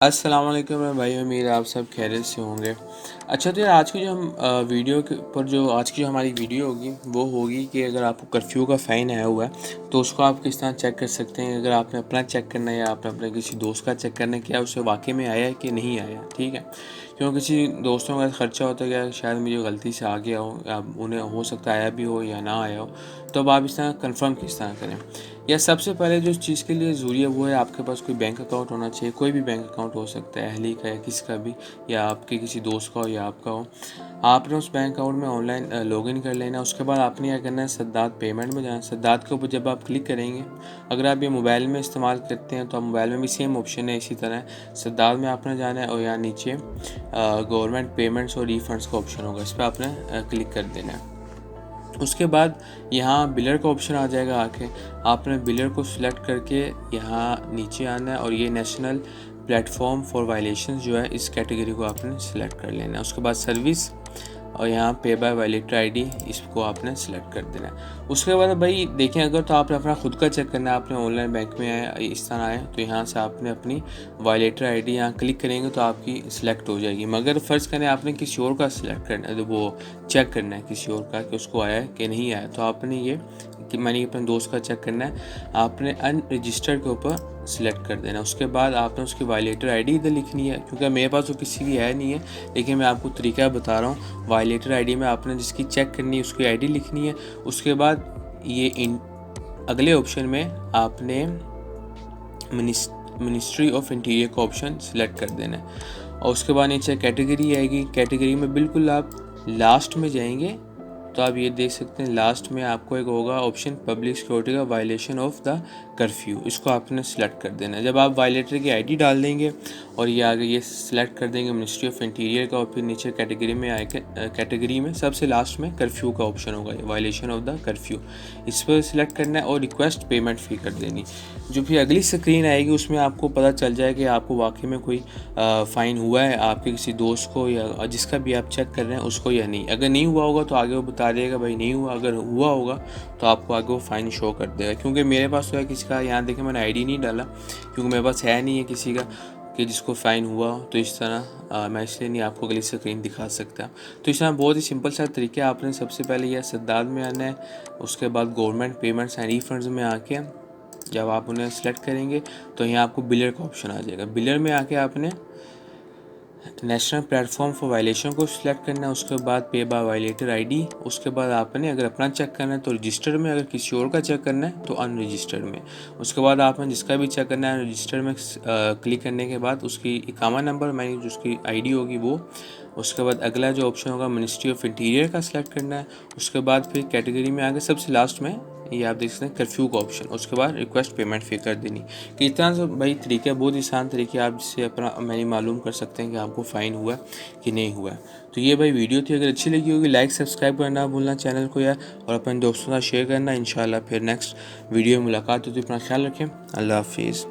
अस्सलाम वालेकुम भाई, उम्मीद है आप सब खैरियत से होंगे। अच्छा, तो यार आज की जो हम वीडियो के ऊपर जो आज की जो हमारी वीडियो होगी वो होगी कि अगर आपको कर्फ्यू का फ़ाइन आया हुआ है तो उसको आप किस तरह चेक कर सकते हैं। अगर आपने अपना चेक करना है या आपने अपने किसी दोस्त का चेक करना है, क्या उसे वाकई में आया है कि नहीं आया, ठीक है। क्यों किसी दोस्तों का खर्चा होता है कि शायद मुझे गलती से आ गया हो या उन्हें हो सकता है आया भी हो या ना आया हो, तो अब आप इस तरह कन्फर्म किस तरह करें। या सबसे पहले जो चीज़ के लिए ज़रूरी है वो है आपके पास कोई बैंक अकाउंट होना चाहिए। कोई भी बैंक अकाउंट हो सकता है, अहली का या किसी का भी, या आपके किसी दोस्त का हो या आपका हो। आपने उस बैंक अकाउंट में ऑनलाइन लॉगिन कर लेना। उसके बाद आपने क्या करना है, सद्दात पेमेंट में जाना। सद्दात के ऊपर जब आप क्लिक करेंगे, अगर आप ये मोबाइल में इस्तेमाल करते हैं तो आप मोबाइल में भी सेम ऑप्शन है इसी तरह। सद्दात में आपने जाना है और यहाँ नीचे गवर्नमेंट पेमेंट्स और रिफंड्स का ऑप्शन होगा, इस पर आपने क्लिक कर देना है। उसके बाद यहाँ बिलर का ऑप्शन आ जाएगा। आके आपने बिलर को सिलेक्ट करके यहाँ नीचे आना है और ये नेशनल प्लेटफॉर्म फॉर वायलेशन जो है इस कैटेगरी को आपने सिलेक्ट कर लेना है। उसके बाद सर्विस और यहाँ पे बाय वायलेटर आईडी, इसको आपने सेलेक्ट कर देना है। उसके बाद भाई देखें, अगर तो आपने अपना खुद का चेक करना है, आपने ऑनलाइन बैंक में आया इस तरह आए तो यहाँ से आपने अपनी वायलेटर आईडी यहाँ क्लिक करेंगे तो आपकी सिलेक्ट हो जाएगी। मगर फ़र्ज़ करें आपने किसी और का सिलेक्ट करना है, तो वो चेक करना है किसी और का कि उसको आया है कि नहीं आया, तो आपने ये कि मैंने अपने दोस्त का चेक करना है, आपने अनरजिस्टर्ड के ऊपर सिलेक्ट कर देना। उसके बाद आपने उसकी वायलेटर आईडी इधर लिखनी है, क्योंकि मेरे पास तो किसी की है नहीं है, लेकिन मैं आपको तरीका बता रहा हूँ। वायलेटर आईडी में आपने जिसकी चेक करनी है उसकी आईडी लिखनी है। उसके बाद ये अगले ऑप्शन में आपने मिनिस्ट्री ऑफ इंटीरियर का ऑप्शन सिलेक्ट कर देना है। और उसके बाद नीचे कैटेगरी आएगी। कैटेगरी में बिल्कुल आप लास्ट में जाएंगे तो आप ये देख सकते हैं, लास्ट में आपको एक होगा ऑप्शन पब्लिक सिक्योरिटी का वायलेशन ऑफ द कर्फ्यू, इसको आपने सेलेक्ट कर देना है। जब आप वायलेटर की आईडी डाल देंगे और ये आगे ये सिलेक्ट कर देंगे मिनिस्ट्री ऑफ इंटीरियर का, और फिर नीचे कैटेगरी में आएगा, कैटेगरी में सबसे लास्ट में कर्फ्यू का ऑप्शन होगा, ये वायलेशन ऑफ द कर्फ्यू, इस पर सिलेक्ट करना है और रिक्वेस्ट पेमेंट फ़ी कर देनी। जो फिर अगली स्क्रीन आएगी उसमें आपको पता चल जाए कि आपको वाकई में कोई फ़ाइन हुआ है आपके किसी दोस्त को या जिसका भी आप चेक कर रहे हैं उसको या नहीं। अगर नहीं हुआ होगा तो आगे वो बता देगा भाई नहीं हुआ, अगर हुआ होगा तो आपको आगे वो फ़ाइन शो कर देगा। क्योंकि मेरे पास तो है किसी का, यहाँ देखें मैंने आईडी नहीं डाला क्योंकि मेरे पास है नहीं है किसी का कि जिसको फ़ाइन हुआ, तो इस तरह मैं इसलिए नहीं आपको अगली स्क्रीन दिखा सकता। तो इस तरह बहुत ही सिंपल सा तरीका, आपने सबसे पहले यह सद्दात में आना है। उसके बाद गवर्नमेंट पेमेंट्स एंड रिफंड्स में आके जब आप उन्हें सेलेक्ट करेंगे तो यहाँ आपको बिलर का ऑप्शन आ जाएगा। बिलर में आके आपने नेशनल प्लेटफॉर्म फॉर वायलेशन को सिलेक्ट करना है। उसके बाद पे बाय वायलेटर आईडी। उसके बाद आपने अगर अपना चेक करना है तो रजिस्टर्ड में, अगर किसी और का चेक करना है तो अनरजिस्टर्ड में। उसके बाद आपने जिसका भी चेक करना है रजिस्टर्ड में क्लिक करने के बाद उसकी इकामा नंबर मैंने जो उसकी आईडी होगी वो। उसके बाद अगला जो ऑप्शन होगा मिनिस्ट्री ऑफ इंटीरियर का सिलेक्ट करना है। उसके बाद फिर कैटेगरी में आगे सबसे लास्ट में ये आप देख सकते हैं कर्फ्यू का ऑप्शन। उसके बाद रिक्वेस्ट पेमेंट फ़ी कर देनी। कि इतना सा भाई तरीका, बहुत आसान तरीके आप जिससे अपना मैंने मालूम कर सकते हैं कि आपको फ़ाइन हुआ कि नहीं हुआ। तो ये भाई वीडियो थी, अगर अच्छी लगी होगी लाइक सब्सक्राइब करना भूलना चैनल को यार, और अपने दोस्तों के साथ शेयर करना। इंशाल्लाह फिर नेक्स्ट वीडियो में मुलाकात होती है। अपना ख्याल रखें। अल्लाह हाफिज़।